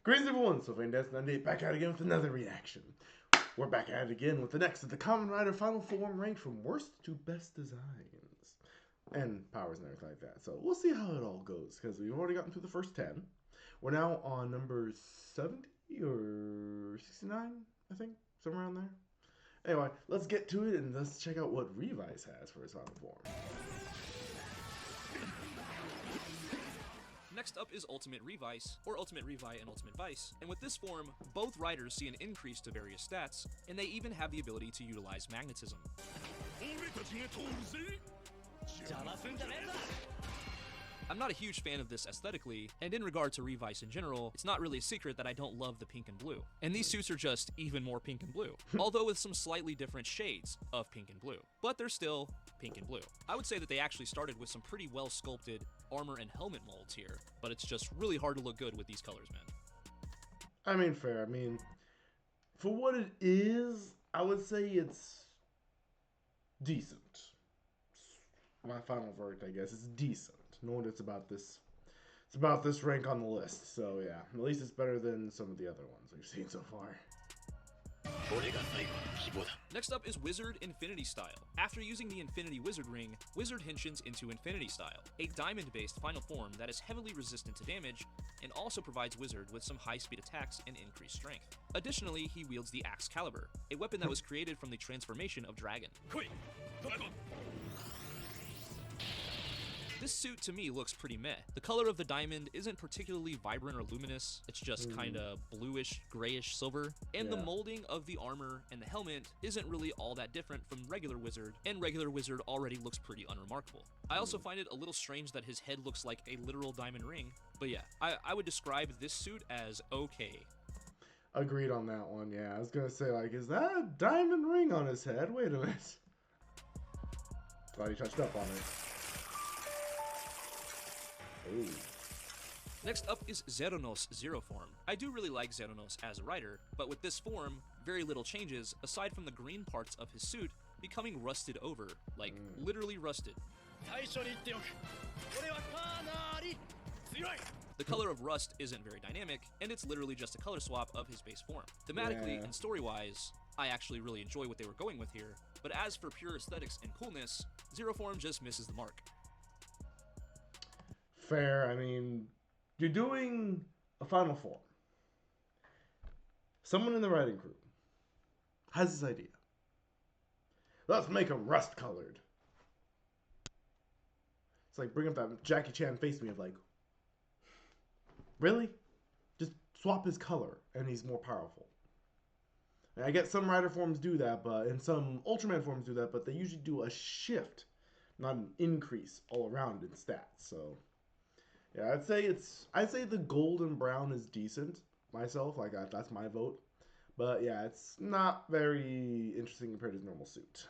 Greetings everyone, so Fantastic back at it again with another reaction. We're back at it again with the next of the Kamen Rider Final Form ranked from worst to best designs. And powers and everything like that. So we'll see how it all goes, because we've already gotten through the first 10. We're now on number 70 or 69, I think, somewhere around there. Anyway, let's get to it and let's check out what Revice has for his Final Form. Next up is Ultimate Revice, or Ultimate Revi and Ultimate Vice, and with this form, both riders see an increase to various stats, and they even have the ability to utilize magnetism. I'm not a huge fan of this aesthetically, and in regard to Revice in general, it's not really a secret that I don't love the pink and blue. And these suits are just even more pink and blue, although with some slightly different shades of pink and blue. But they're still pink and blue. I would say that they actually started with some pretty well sculpted armor and helmet molds here, but it's just really hard to look good with these colors, man. I mean, fair. I mean, for what it is, I would say it's decent. My final verdict, I guess, is decent. Know what it's about this. It's about this rank on the list. So yeah, at least it's better than some of the other ones we've seen so far. Next up is Wizard Infinity Style. After using the Infinity Wizard Ring, Wizard henshins into Infinity Style, a diamond-based final form that is heavily resistant to damage and also provides Wizard with some high-speed attacks and increased strength. Additionally, he wields the Axe Caliber, a weapon that was created from the transformation of Dragon. This suit to me looks pretty meh. The color of the diamond isn't particularly vibrant or luminous, it's just kinda bluish, grayish silver, and the molding of the armor and the helmet isn't really all that different from regular Wizard, and regular Wizard already looks pretty unremarkable. I also find it a little strange that his head looks like a literal diamond ring, but yeah, I would describe this suit as okay. Agreed on that one, yeah. I was gonna say, like, is that a diamond ring on his head? Wait a minute. Glad he touched up on it. Ooh. Next up is Zeronos Zero Form. I do really like Zeronos as a rider, but with this form, very little changes aside from the green parts of his suit becoming rusted over, like literally rusted. The color of rust isn't very dynamic, and it's literally just a color swap of his base form. Thematically and story-wise, I actually really enjoy what they were going with here, but as for pure aesthetics and coolness, Zero Form just misses the mark. Fair. I mean, you're doing a final form. Someone in the writing crew has this idea. Let's make him rust colored. It's like bring up that Jackie Chan face me of like, really? Just swap his color and he's more powerful. And I get some rider forms do that, but and some Ultraman forms do that, but they usually do a shift, not an increase all around in stats. So yeah, I'd say the gold and brown is decent myself. Like that's my vote. But yeah, it's not very interesting compared to his normal suit.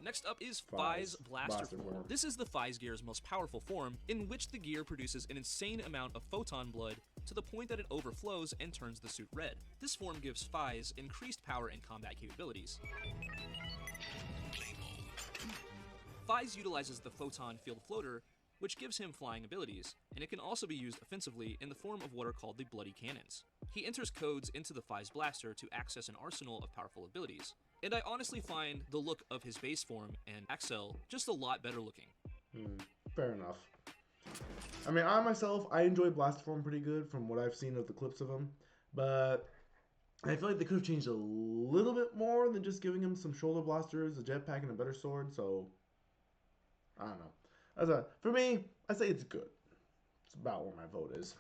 Next up is Fai's Blaster Form. This is the Fai's gear's most powerful form, in which the gear produces an insane amount of photon blood to the point that it overflows and turns the suit red. This form gives Fai's increased power and combat capabilities. Fai's utilizes the Photon Field Floater, which gives him flying abilities, and it can also be used offensively in the form of what are called the Bloody Cannons. He enters codes into the Fai's blaster to access an arsenal of powerful abilities, and I honestly find the look of his base form and Axel just a lot better looking. Fair enough. I mean, I enjoy Blaster Form pretty good from what I've seen of the clips of him, but I feel like they could have changed a little bit more than just giving him some shoulder blasters, a jetpack, and a better sword, so I don't know. For me, I say it's good. It's about where my vote is.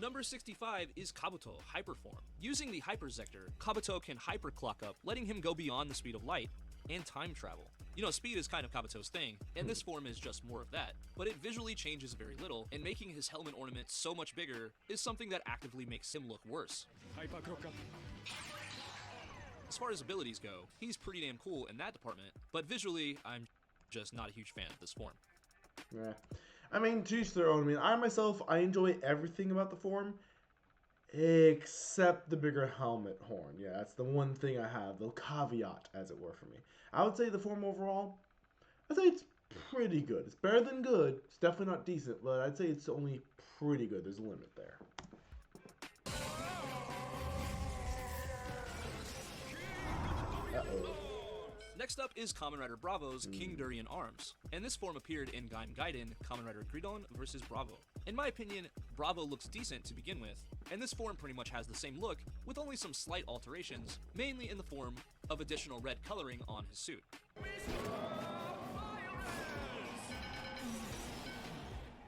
Number 65 is Kabuto, Hyperform. Using the Hyperzector, Kabuto can hyperclock up, letting him go beyond the speed of light and time travel. You know, speed is kind of Kabuto's thing, and this form is just more of that, but it visually changes very little, and making his helmet ornament so much bigger is something that actively makes him look worse. As far as abilities go, he's pretty damn cool in that department, but visually, I'm just not a huge fan of this form. Yeah. I mean, to each their own. I mean, I enjoy everything about the form, except the bigger helmet horn. Yeah, that's the one thing I have, the caveat, as it were, for me. I would say the form overall, I'd say it's pretty good. It's better than good. It's definitely not decent, but I'd say it's only pretty good. There's a limit there. Uh-oh. Next up is Kamen Rider Bravo's King Durian Arms, and this form appeared in Gaiden Kamen Rider Gridon vs. Bravo. In my opinion, Bravo looks decent to begin with, and this form pretty much has the same look, with only some slight alterations, mainly in the form of additional red coloring on his suit.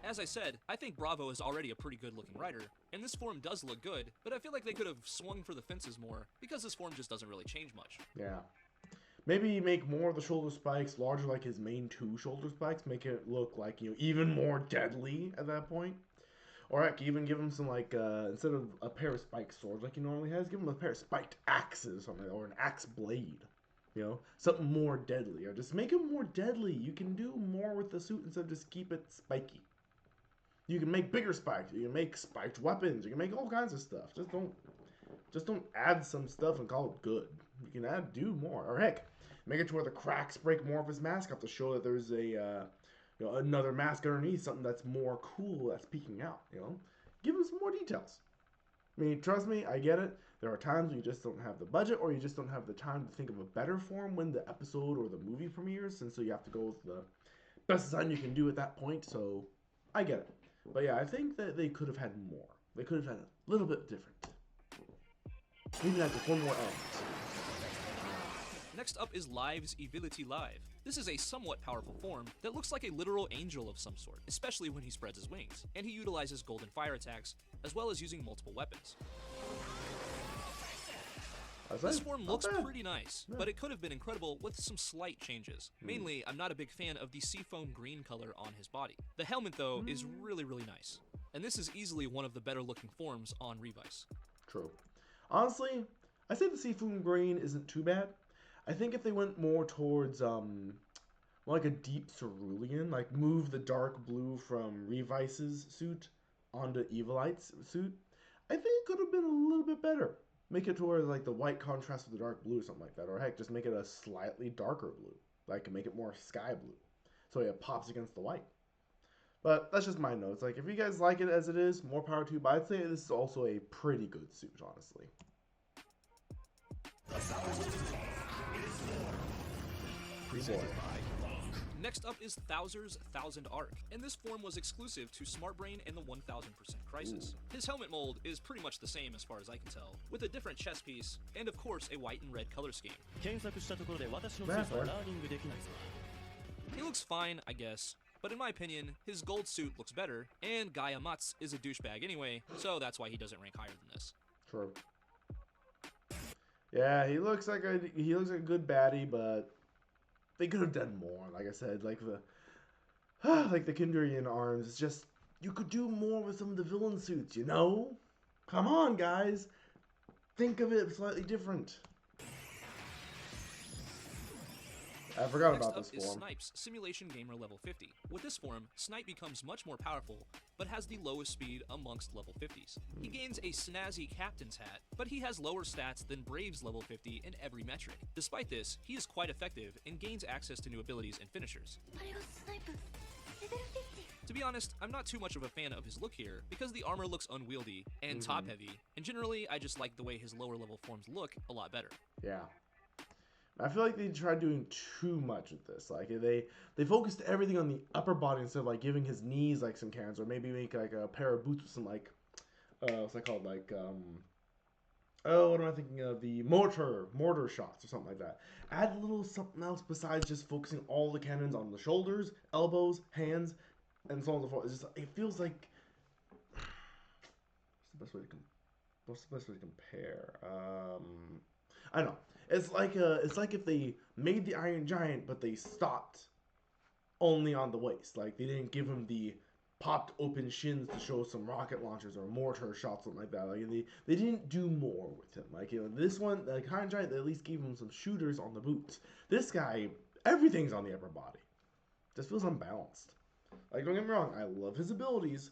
As I said, I think Bravo is already a pretty good looking rider, and this form does look good, but I feel like they could have swung for the fences more, because this form just doesn't really change much. Yeah. Maybe make more of the shoulder spikes larger like his main 2 shoulder spikes, make it look like, even more deadly at that point. Or heck, even give him some, like, instead of a pair of spiked swords like he normally has, give him a pair of spiked axes or something, or an axe blade. Something more deadly. Or just make him more deadly. You can do more with the suit instead of just keep it spiky. You can make bigger spikes. You can make spiked weapons. You can make all kinds of stuff. Just don't add some stuff and call it good. You can do more. Or heck, make it to where the cracks break more of his mask up to show that there's another mask underneath, something that's more cool, that's peeking out. Give him some more details. I mean, trust me, I get it. There are times when you just don't have the budget, or you just don't have the time to think of a better form when the episode or the movie premieres, and so you have to go with the best design you can do at that point. So I get it. But yeah, I think that they could have had more. They could have had a little bit different. Maybe like one more element. Next up is Live's Evility Live. This is a somewhat powerful form that looks like a literal angel of some sort, especially when he spreads his wings, and he utilizes golden fire attacks, as well as using multiple weapons. This form looks pretty nice, but it could have been incredible with some slight changes. Mainly, I'm not a big fan of the seafoam green color on his body. The helmet, though, is really, really nice, and this is easily one of the better looking forms on Revice. True. Honestly, I say the seafoam green isn't too bad. I think if they went more towards like a deep cerulean, like move the dark blue from Revice's suit onto Evilite's suit, I think it could have been a little bit better. Make it to where like the white contrasts with the dark blue or something like that, or heck, just make it a slightly darker blue, like make it more sky blue, so it pops against the white. But that's just my notes. Like, if you guys like it as it is, more power to you. But I'd say this is also a pretty good suit, honestly. Next up is Thouser's Thousand Arc, and this form was exclusive to Smart Brain and the 1000% Crisis. His helmet mold is pretty much the same as far as I can tell, with a different chest piece, and of course a white and red color scheme. He looks fine, I guess, but in my opinion, his gold suit looks better, and Gaia Mats is a douchebag anyway, so that's why he doesn't rank higher than this. True. Yeah, he looks like a good baddie, but they could have done more. Like I said, like the Kindurian arms. It's just you could do more with some of the villain suits. Come on, guys. Think of it slightly different. I forgot about this form. Next up is Snipe's Simulation Gamer level 50. With this form, Snipe becomes much more powerful, but has the lowest speed amongst level 50s. He gains a snazzy captain's hat, but he has lower stats than Brave's level 50 in every metric. Despite this, he is quite effective and gains access to new abilities and finishers. To be honest, I'm not too much of a fan of his look here, because the armor looks unwieldy and top-heavy, and generally I just like the way his lower level forms look a lot better. Yeah. I feel like they tried doing too much with this. Like they focused everything on the upper body instead of like giving his knees like some cans, or maybe make like a pair of boots with some like what's that called, like what am I thinking of, the mortar shots or something like that. Add a little something else besides just focusing all the cannons on the shoulders, elbows, hands, and so on and so forth. It's just, it feels like what's the best way to compare? I don't know. It's like if they made the Iron Giant, but they stopped only on the waist. Like they didn't give him the popped open shins to show some rocket launchers or mortar shots, something like that. Like they didn't do more with him. Like this one, like Iron Giant, they at least gave him some shooters on the boots. This guy, everything's on the upper body. Just feels unbalanced. Like, don't get me wrong, I love his abilities.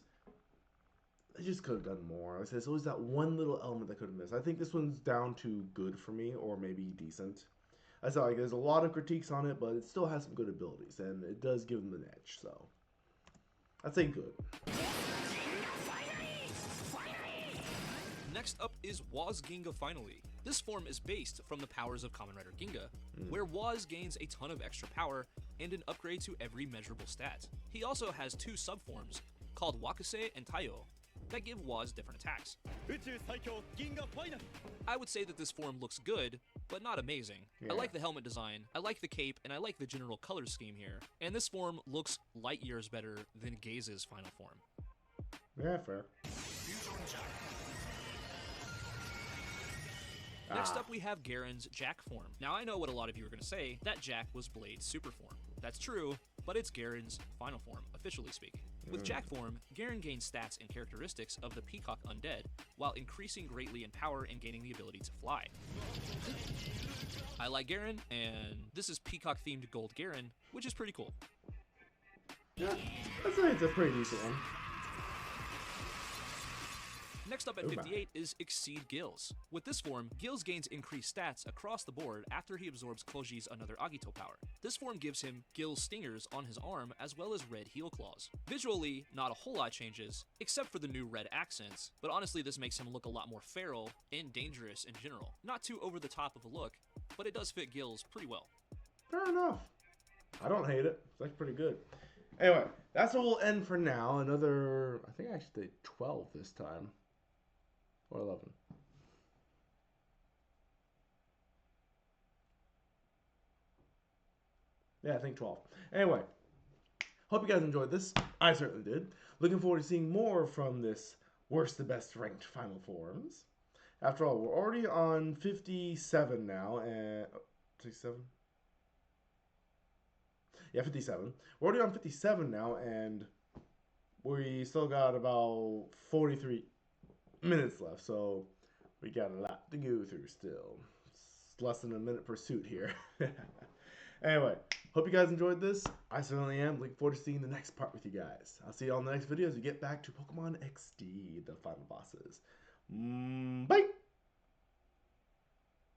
They just could have done more. Like I said, it's always that one little element that could have missed. I think this one's down to good for me, or maybe decent. I saw like there's a lot of critiques on it, but it still has some good abilities, and it does give them an edge. So I'd say good. Next up is Waz Ginga Finally. This form is based from the powers of Kamen Rider Ginga, where Waz gains a ton of extra power and an upgrade to every measurable stat. He also has two subforms, called Wakase and Taiyo, that give Waz different attacks. I would say that this form looks good, but not amazing. Yeah. I like the helmet design, I like the cape, and I like the general color scheme here. And this form looks light years better than Gaze's final form. Yeah, fair. Next up we have Garen's Jack form. Now I know what a lot of you are going to say, that Jack was Blade's super form. That's true, but it's Garen's final form, officially speaking. With Jack form, Garen gains stats and characteristics of the Peacock Undead, while increasing greatly in power and gaining the ability to fly. I like Garen, and this is Peacock-themed Gold Garen, which is pretty cool. Yeah, I'd say it's a pretty decent one. Next up at 58 is Exceed Gills. With this form, Gills gains increased stats across the board after he absorbs Koji's another Agito power. This form gives him Gills stingers on his arm as well as red heel claws. Visually, not a whole lot changes, except for the new red accents, but honestly this makes him look a lot more feral and dangerous in general. Not too over the top of a look, but it does fit Gills pretty well. Fair enough. I don't hate it. It's like pretty good. Anyway, that's what we'll end for now. Another, I think I actually did 12 this time. Or 11. Yeah, I think 12. Anyway, hope you guys enjoyed this. I certainly did. Looking forward to seeing more from this worst to best ranked Final Forms. After all, we're already on 57 now, and 57? Yeah, 57. We're already on 57 now, and we still got about 43 minutes left, so we got a lot to go through still. It's less than a minute per suit here. Anyway, hope you guys enjoyed this. I certainly am. Looking forward to seeing the next part with you guys. I'll see you all in the next video as we get back to Pokemon XD, the final bosses. Bye!